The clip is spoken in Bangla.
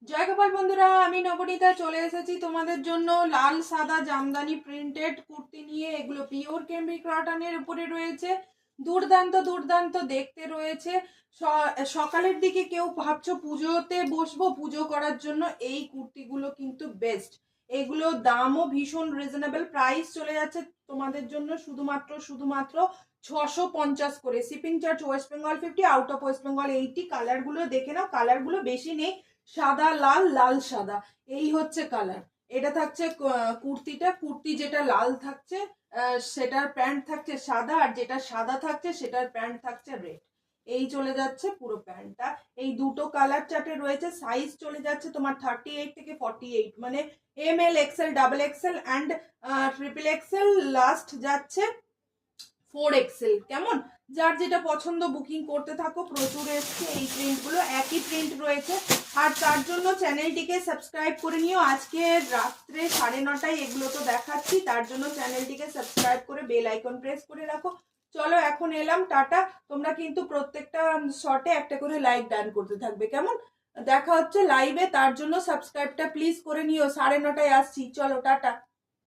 জয় গোপাল বন্ধুরা, আমি নবনীতা চলে এসেছি তোমাদের জন্য লাল সাদা জামদানি প্রিন্টেড কুর্তি নিয়ে। এগুলো পিওর কেমিক কটনের উপরে রয়েছে। দুর্দান্ত দুর্দান্ত দেখতে রয়েছে। সকালের দিকে কেউ ভাবছো পুজোতে বসবো, পুজো করার জন্য এই কুর্তিগুলো কিন্তু বেস্ট। এগুলো দামও ভীষণ রিজনেবল, প্রাইস চলে যাচ্ছে তোমাদের জন্য শুধুমাত্র 650 করে। Shipping charge West Bengal 50, out of West Bengal 80। কালারগুলো দেখে নাও, কালারগুলো বেশি নেই, সাদা লাল লাল সাদা, এই হচ্ছে কালার। এটা থাকছে কুর্তি যেটা লাল থাকছে সেটার প্যান্ট থাকছে সাদা, আর যেটা সাদা থাকছে সেটার প্যান্ট থাকছে রেড। এই চলে যাচ্ছে পুরো প্যান্টটা। এই দুটো কালার চার্টে রয়েছে। সাইজ চলে যাচ্ছে তোমার 38 থেকে 48, মানে ML XL XXL and XXL, last যাচ্ছে 4XL। কেমন, যার যেটা পছন্দ বুকিং করতে থাকো। প্রচুর এসছে এই প্রিন্টগুলো, একই প্রিন্ট রয়েছে। আর তার জন্য চ্যানেলটিকে সাবস্ক্রাইব করে নিও। আজকে রাত্রে 9:30 এগুলো তো দেখাচ্ছি, তার জন্য চ্যানেলটিকে সাবস্ক্রাইব করে বেল আইকন প্রেস করে রাখো। চলো এখন এলাম, টাটা। তোমরা কিন্তু প্রত্যেকটা শর্টে একটা করে লাইক ডান করতে থাকবে, কেমন? দেখা হচ্ছে লাইভে, তার জন্য সাবস্ক্রাইবটা প্লিজ করে নিও। 9:30 আসছি, চলো টাটা।